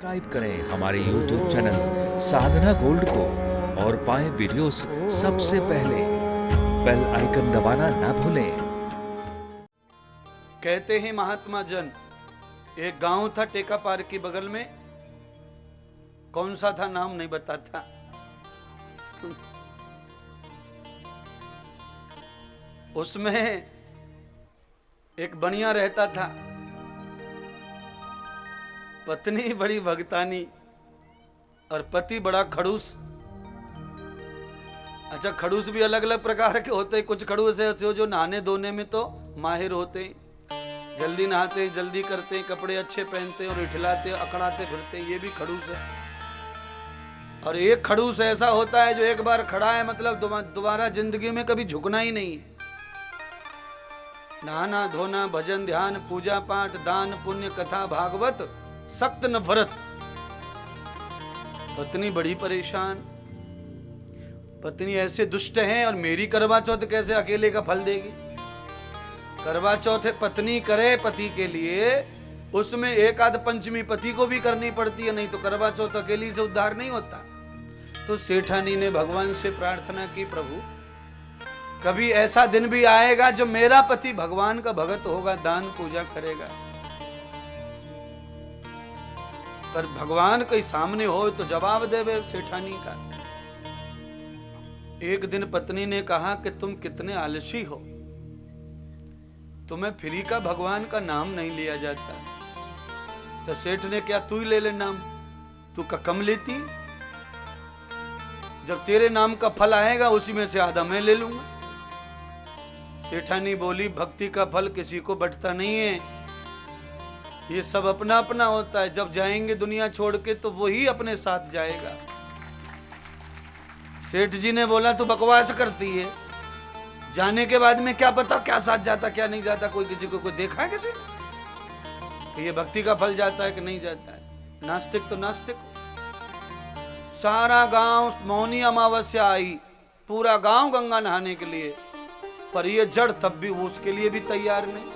Subscribe करें हमारे YouTube channel साधना gold को और पाएं वीडियोस सबसे पहले। बेल आइकन दबाना ना भूलें। कहते हैं महात्मा जन, एक गांव था टेका पार्क के बगल में। कौन सा था नाम नहीं बताता। उसमें एक बनिया रहता था, पत्नी बड़ी भगतानी और पति बड़ा खड़ूस। अच्छा, खड़ूस भी अलग अलग प्रकार के होते हैं। कुछ खड़ूस ऐसे हो जो नहाने धोने में तो माहिर होते हैं, जल्दी नहाते हैं, जल्दी करते हैं, कपड़े अच्छे पहनते हैं और इठलाते अकड़ाते फिरते हैं, ये भी खड़ूस है। और एक खड़ूस ऐसा होता है जो एक बार खड़ा है मतलब दोबारा जिंदगी में कभी झुकना ही नहीं है। नहाना धोना, भजन ध्यान, पूजा पाठ, दान पुण्य, कथा भागवत सख्त न भरत। पत्नी बड़ी परेशान। पत्नी ऐसे दुष्ट है और मेरी करवा चौथ कैसे अकेले का फल देगी। करवा चौथ पत्नी करे पति के लिए, उसमें एक आध पंचमी पति को भी करनी पड़ती है, नहीं तो करवा चौथ अकेली से उद्धार नहीं होता। तो सेठानी ने भगवान से प्रार्थना की, प्रभु कभी ऐसा दिन भी आएगा जो मेरा पति भगवान का भगत होगा, दान पूजा करेगा, पर भगवान के सामने हो तो जवाब देवे सेठानी का। एक दिन पत्नी ने कहा कि तुम कितने आलसी हो, तुम्हें फ्री का भगवान का नाम नहीं लिया जाता। तो सेठ ने क्या, तू ही ले ले नाम, तू का कम लेती, जब तेरे नाम का फल आएगा उसी में से आधा मैं ले लूंगा। सेठानी बोली, भक्ति का फल किसी को बंटता नहीं है, ये सब अपना अपना होता है। जब जाएंगे दुनिया छोड़ के तो वही अपने साथ जाएगा। सेठ जी ने बोला, तू बकवास करती है, जाने के बाद में क्या पता क्या साथ जाता क्या नहीं जाता। कोई किसी को कोई देखा है किसी कि ये भक्ति का फल जाता है कि नहीं जाता है। नास्तिक तो नास्तिक। सारा गांव मौनी अमावस्या आई, पूरा गांव गंगा नहाने के लिए, पर ये जड़ तब भी उसके लिए भी तैयार नहीं।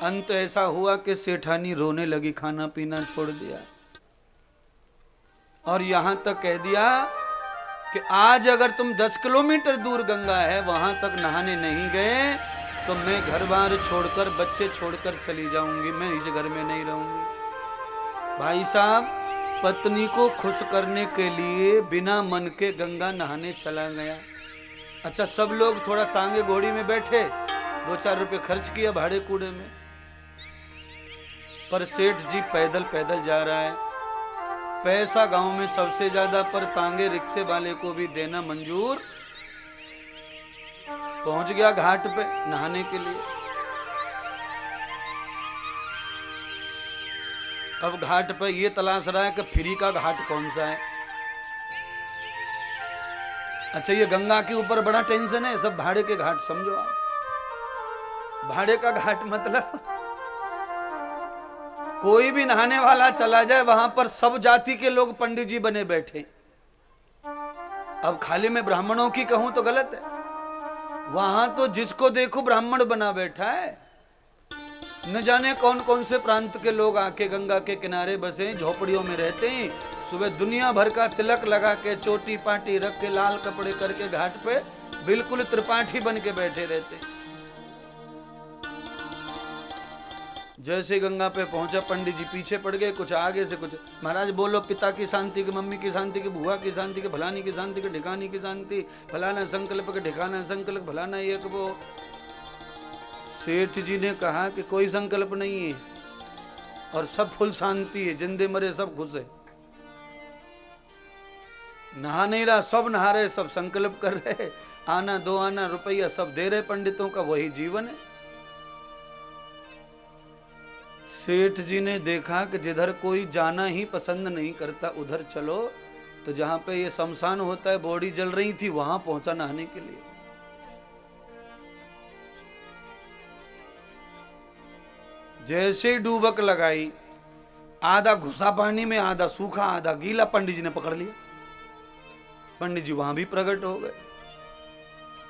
अंत ऐसा हुआ कि सेठानी रोने लगी, खाना पीना छोड़ दिया और यहां तक कह दिया कि आज अगर तुम 10 किलोमीटर दूर गंगा है वहां तक नहाने नहीं गए तो मैं घर बार छोड़कर, बच्चे छोड़कर चली जाऊंगी, मैं इस घर में नहीं रहूंगी। भाई साहब, पत्नी को खुश करने के लिए बिना मन के गंगा नहाने चला गया। अच्छा, सब लोग थोड़ा तांगे घोड़ी में बैठे, 2-4 रुपए खर्च किया भाड़े कूड़े में, पर सेठ जी पैदल पैदल जा रहा है। पैसा गांव में सबसे ज्यादा, पर तांगे रिक्शे वाले को भी देना मंजूर। पहुंच गया घाट पे नहाने के लिए। अब घाट पे ये तलाश रहा है कि फ्री का घाट कौन सा है। अच्छा, ये गंगा के ऊपर बड़ा टेंशन है, सब भाड़े के घाट समझो आप। भाड़े का घाट मतलब कोई भी नहाने वाला चला जाए, वहां पर सब जाति के लोग पंडित जी बने बैठे। अब खाली मैं ब्राह्मणों की कहूं तो गलत है, वहां तो जिसको देखो ब्राह्मण बना बैठा है। न जाने कौन कौन से प्रांत के लोग आके गंगा के किनारे बसे, झोपड़ियों में रहते हैं। सुबह दुनिया भर का तिलक लगा के, चोटी पाटी रख के, लाल कपड़े करके घाट पे बिल्कुल त्रिपाठी बन के बैठे रहते। जैसे गंगा पे पहुंचा, पंडित जी पीछे पड़ गए, कुछ आगे से कुछ, महाराज बोलो पिता की शांति की, मम्मी की शांति की, बुआ की शांति की, फलानी की शांति की, ढिकानी की शांति, फलाना संकल्प के ढिकाना संकल्प, फलाना एक वो। सेठ जी ने कहा कि कोई संकल्प नहीं है और सब फुल शांति है, जिंदे मरे सब खुश है। नहा नहीं रहा, सब नहा रहे, सब संकल्प कर रहे, आना दो आना रुपया सब दे रहे पंडितों का, वही जीवन है। सेठ जी ने देखा कि जिधर कोई जाना ही पसंद नहीं करता उधर चलो, तो जहां पे ये शमशान होता है, बॉडी जल रही थी, वहां पहुंचा नहाने के लिए। जैसे डूबक लगाई, आधा घुसा पानी में, आधा सूखा आधा गीला, पंडित जी ने पकड़ लिया। पंडित जी वहां भी प्रकट हो गए।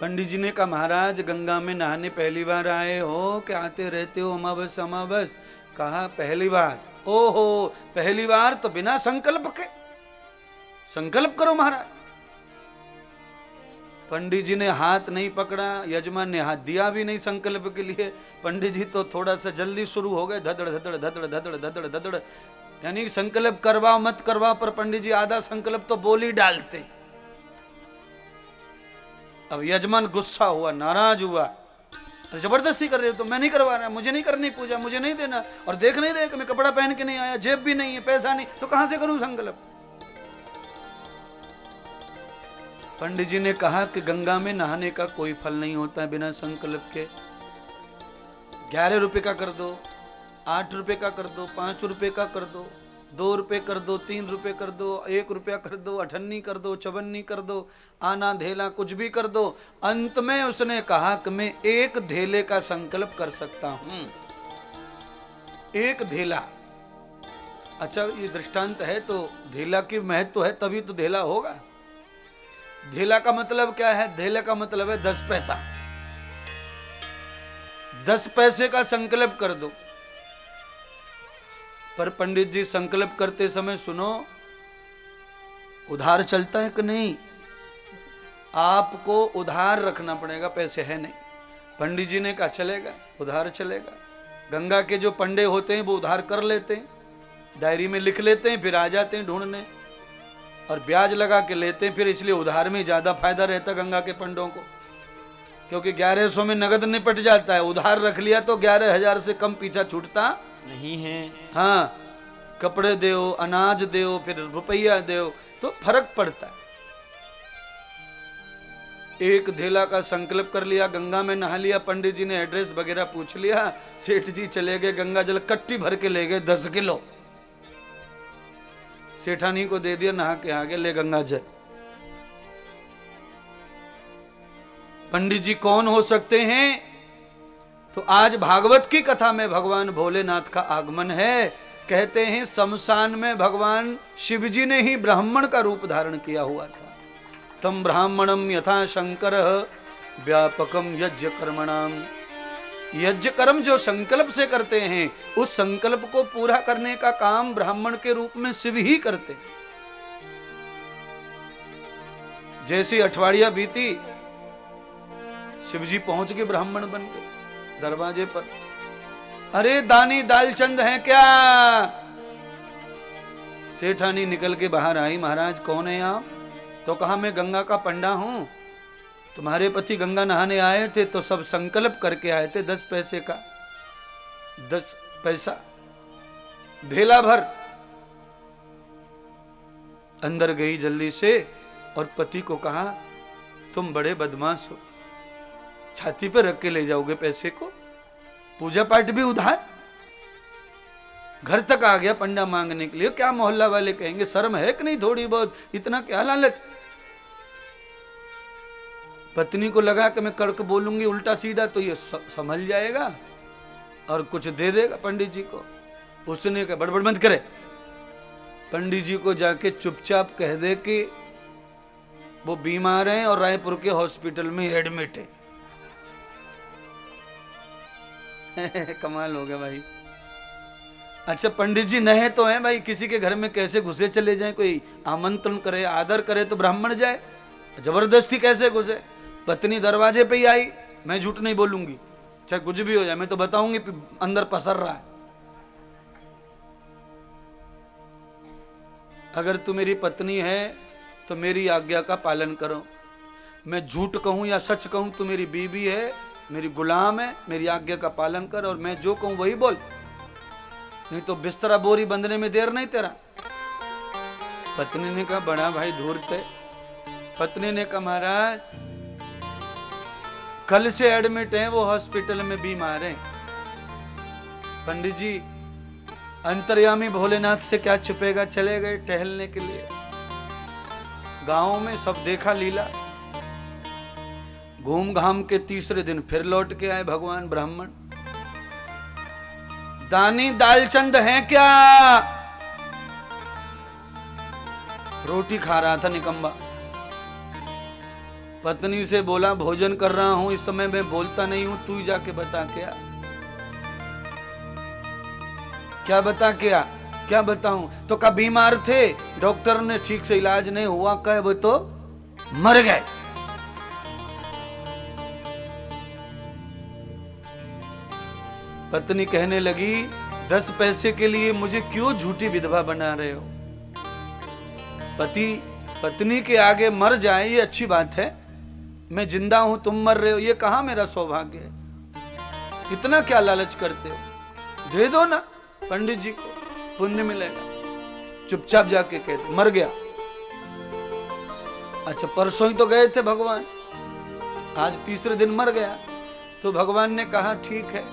पंडित जी ने कहा, महाराज गंगा में नहाने पहली बार आए हो कि आते रहते हो अमावस अमावस? कहा पहली बार। ओहो, पहली बार तो बिना संकल्प के। संकल्प करो महाराज। पंडित जी ने हाथ नहीं पकड़ा, यजमान ने हाथ दिया भी नहीं संकल्प के लिए। पंडित जी तो थोड़ा सा जल्दी शुरू हो गए, धदड़ धदड़ धदड़ धदड़ धदड़ धदड़, यानी संकल्प करवाओ मत करवाओ, पर पंडित जी आधा संकल्प तो बोल ही डालते। अब यजमान गुस्सा हुआ, नाराज हुआ, जबरदस्ती कर रहे हो तो मैं नहीं करवा रहा, मुझे नहीं करनी पूजा, मुझे नहीं देना, और देख नहीं रहे कि मैं कपड़ा पहन के नहीं आया, जेब भी नहीं है, पैसा नहीं, तो कहां से करूं संकल्प। पंडित जी ने कहा कि गंगा में नहाने का कोई फल नहीं होता है बिना संकल्प के। 11 रुपए का कर दो, 8 रुपए का कर दो, 5 रुपए का कर दो, 2 रुपए कर दो, 3 रुपए कर दो, 1 रुपया कर दो, 58 कर दो, 54 कर दो, आना धेला कुछ भी कर दो। अंत में उसने कहा कि मैं 1 धेले का संकल्प कर सकता हूं। 1 धेला। अच्छा, ये दृष्टांत है तो धेला की महत्व है, तभी तो धेला होगा। धेला का मतलब क्या है? धेले का मतलब है 10 पैसा। 10 पैसे का संकल्प कर दो। पर पंडित जी संकल्प करते समय सुनो, उधार चलता है कि नहीं? आपको उधार रखना पड़ेगा, पैसे है नहीं। पंडित जी ने कहा चलेगा, उधार चलेगा। गंगा के जो पंडे होते हैं वो उधार कर लेते हैं, डायरी में लिख लेते हैं, फिर आ जाते हैं ढूंढने और ब्याज लगा के लेते हैं। फिर इसलिए उधार में ज्यादा फायदा रहता गंगा के पंडों को, क्योंकि 1100 में नगद निपट जाता है। उधार रख लिया तो 11,000 से कम पीछा छूटता नहीं है। हाँ, कपड़े दो, अनाज दो, फिर रुपया दो, तो फर्क पड़ता है। 1 धेला का संकल्प कर लिया, गंगा में नहा लिया। पंडित जी ने एड्रेस वगैरह पूछ लिया, सेठ जी चले गए, गंगा जल कट्टी भर के ले गए 10 किलो। सेठानी को दे दिया, नहा के आगे ले गंगा जल। पंडित जी कौन हो सकते हैं? तो आज भागवत की कथा में भगवान भोलेनाथ का आगमन है। कहते हैं शमशान में भगवान शिव जी ने ही ब्राह्मण का रूप धारण किया हुआ था। तम ब्राह्मणम यथा शंकर व्यापकम यज्ञ कर्मणाम। यज्ञ कर्म जो संकल्प से करते हैं, उस संकल्प को पूरा करने का काम ब्राह्मण के रूप में शिव ही करते हैं। जैसी अठवाड़िया बीती, शिवजी पहुंच गए, ब्राह्मण बन गए दरवाजे पर। अरे दानी दालचंद है क्या? सेठानी निकल के बाहर आई, महाराज कौन है आप? तो कहा मैं गंगा का पंडा हूं, तुम्हारे पति गंगा नहाने आए थे तो सब संकल्प करके आए थे 10 पैसे का। 10 पैसा धेला भर। अंदर गई जल्दी से और पति को कहा तुम बड़े बदमाश हो, छाती पर रख के ले जाओगे पैसे को, पूजा पाठ भी उधार। घर तक आ गया पंडा मांगने के लिए। क्या मोहल्ला वाले कहेंगे, शर्म है कि नहीं थोड़ी बहुत, इतना क्या लालच। पत्नी को लगा कि मैं कड़क बोलूंगी उल्टा सीधा तो ये संभल जाएगा और कुछ दे देगा पंडित जी को। उसने कहा बड़बड़ मत करे, पंडित जी को जाके चुपचाप कह दे कि वो बीमार हैं और रायपुर के हॉस्पिटल में एडमिट है। कमाल हो गया भाई। अच्छा, पंडित जी नहे तो हैं भाई, किसी के घर में कैसे घुसे चले जाएं? कोई आमंत्रण करे, आदर करे तो ब्राह्मण जाए, जबरदस्ती कैसे घुसे? पत्नी दरवाजे पे ही आई, मैं झूठ नहीं बोलूंगी, चाहे कुछ भी हो जाए, मैं तो बताऊंगी अंदर पसर रहा है। अगर तू मेरी पत्नी है तो मेरी आज्ञा का पालन करो। मैं झूठ कहूं या सच कहूं, तू मेरी बीवी है, मेरी गुलाम है, मेरी आज्ञा का पालन कर और मैं जो कहूं वही बोल, नहीं तो बिस्तरा बोरी बंधने में देर नहीं तेरा। पत्नी ने कहा बड़ा भाई धूर्त है। पत्नी ने कहा महाराज कल से एडमिट है, वो हॉस्पिटल में बीमार है। पंडित जी अंतर्यामी भोलेनाथ से क्या छुपेगा, चले गए टहलने के लिए। गांव में सब देखा लीला। घूम घाम के तीसरे दिन फिर लौट के आए भगवान ब्राह्मण। दानी दालचंद है क्या? रोटी खा रहा था निकम्बा। पत्नी से बोला भोजन कर रहा हूं, इस समय मैं बोलता नहीं हूं, तू ही जाके बता क्या। क्या क्या बताऊं? तो कब बीमार थे, डॉक्टर ने ठीक से इलाज नहीं हुआ, कहे वो तो मर गए। पत्नी कहने लगी 10 पैसे के लिए मुझे क्यों झूठी विधवा बना रहे हो? पति पत्नी के आगे मर जाए ये अच्छी बात है, मैं जिंदा हूं तुम मर रहे हो, ये कहां मेरा सौभाग्य है? इतना क्या लालच करते हो? दे दो ना पंडित जी को, पुण्य मिलेगा। चुपचाप जाके कहते मर गया। अच्छा परसों ही तो गए थे भगवान, आज तीसरे दिन मर गया। तो भगवान ने कहा ठीक है,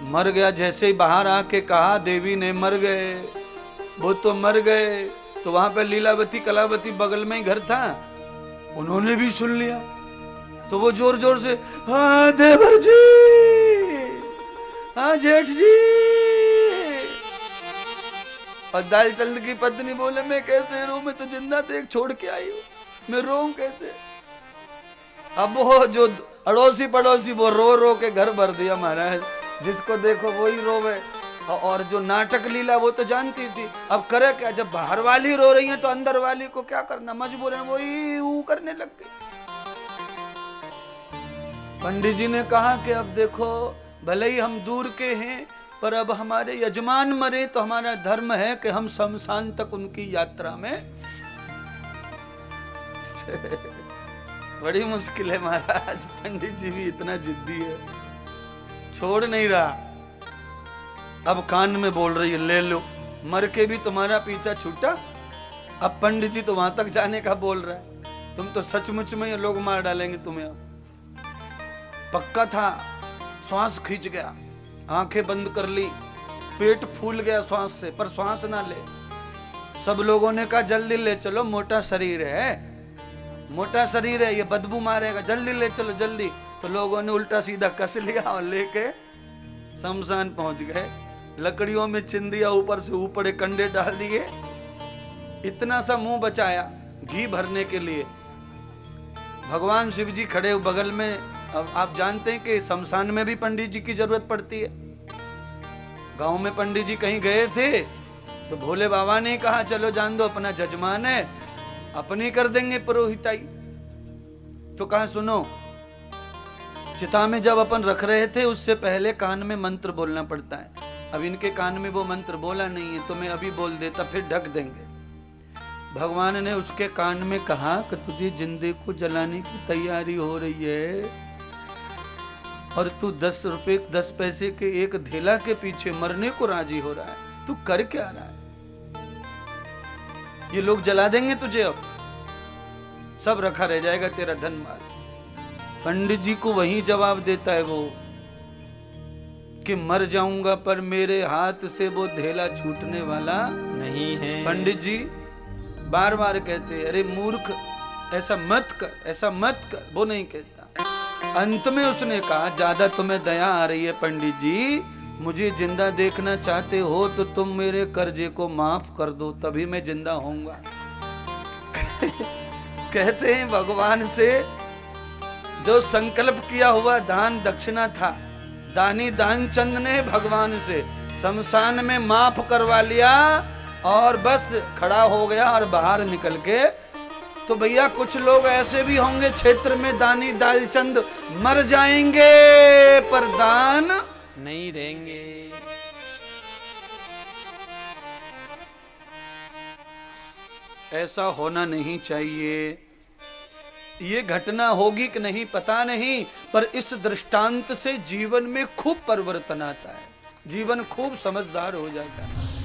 मर गया। जैसे ही बाहर आके कहा देवी ने मर गए, वो तो मर गए। तो वहां पे लीलावती कलावती बगल में ही घर था, उन्होंने भी सुन लिया। तो वो जोर जोर से हाँ देवर जी, हाँ जेठ जी। और दालचंद की पत्नी बोले मैं कैसे रो, मैं तो जिंदा देख छोड़ के आई हूं, मैं रोऊं कैसे? अब वो जो अड़ोसी पड़ोसी वो रो रो के घर भर दिया महाराज, जिसको देखो वही रोवे। और जो नाटक लीला वो तो जानती थी, अब करे क्या? जब बाहर वाली रो रही है तो अंदर वाली को क्या करना, मजबूर है वही ऊ करने लग गई। पंडित जी ने कहा कि अब देखो भले ही हम दूर के हैं, पर अब हमारे यजमान मरे तो हमारा धर्म है कि हम शमशान तक उनकी यात्रा में बड़ी मुश्किल है महाराज। पंडित जी भी इतना जिद्दी है, छोड़ नहीं रहा। अब कान में बोल रही है ले लो, मर के भी तुम्हारा पीछा छूटा। अब पंडित जी तो वहां तक जाने का बोल रहा है, तुम तो सचमुच में ये लोग मार डालेंगे तुम्हें। अब पक्का था, श्वास खींच गया, आंखें बंद कर ली, पेट फूल गया श्वास से, पर श्वास ना ले। सब लोगों ने कहा जल्दी ले चलो, मोटा शरीर है, मोटा शरीर है, ये बदबू मारेगा, जल्दी ले चलो जल्दी। तो लोगों ने उल्टा सीधा कस लिया और लेके शमशान पहुंच गए। लकड़ियों में चिन दिया, ऊपर से ऊपर कंडे डाल दिए, इतना सा मुंह बचाया घी भरने के लिए। भगवान शिव जी खड़े बगल में। अब आप जानते हैं कि शमशान में भी पंडित जी की जरूरत पड़ती है। गांव में पंडित जी कहीं गए थे तो भोले बाबा ने कहा चलो जान दो, अपना जजमान है, अपनी कर देंगे पुरोहिताई। तो कहा सुनो, चिता में जब अपन रख रहे थे उससे पहले कान में मंत्र बोलना पड़ता है। अब इनके कान में वो मंत्र बोला नहीं है, तो मैं अभी बोल देता, फिर ढक देंगे। भगवान ने उसके कान में कहा कि तुझे जिंदे को जलाने की तैयारी हो रही है और तू 10 रुपए 10 पैसे के एक धेला के पीछे मरने को राजी हो रहा है। तू कर क्या रहा है? ये लोग जला देंगे तुझे, अब सब रखा रह जाएगा तेरा धन माल। पंडित जी को वही जवाब देता है वो कि मर जाऊंगा पर मेरे हाथ से वो धेला छूटने वाला नहीं है। पंडित जी बार बार कहते अरे मूर्ख, ऐसा मत कर, ऐसा मत कर, वो नहीं कहता। अंत में उसने कहा ज्यादा तुम्हें दया आ रही है पंडित जी, मुझे जिंदा देखना चाहते हो तो तुम मेरे कर्जे को माफ कर दो, तभी मैं जिंदा होऊंगा। कहते हैं भगवान से जो संकल्प किया हुआ दान दक्षिणा था, दानी दानचंद ने भगवान से शमशान में माफ करवा लिया और बस खड़ा हो गया और बाहर निकल के। तो भैया कुछ लोग ऐसे भी होंगे क्षेत्र में, दानी दालचंद मर जाएंगे पर दान नहीं देंगे। ऐसा होना नहीं चाहिए। ये घटना होगी कि नहीं पता नहीं, पर इस दृष्टांत से जीवन में खूब परिवर्तन आता है, जीवन खूब समझदार हो जाता है।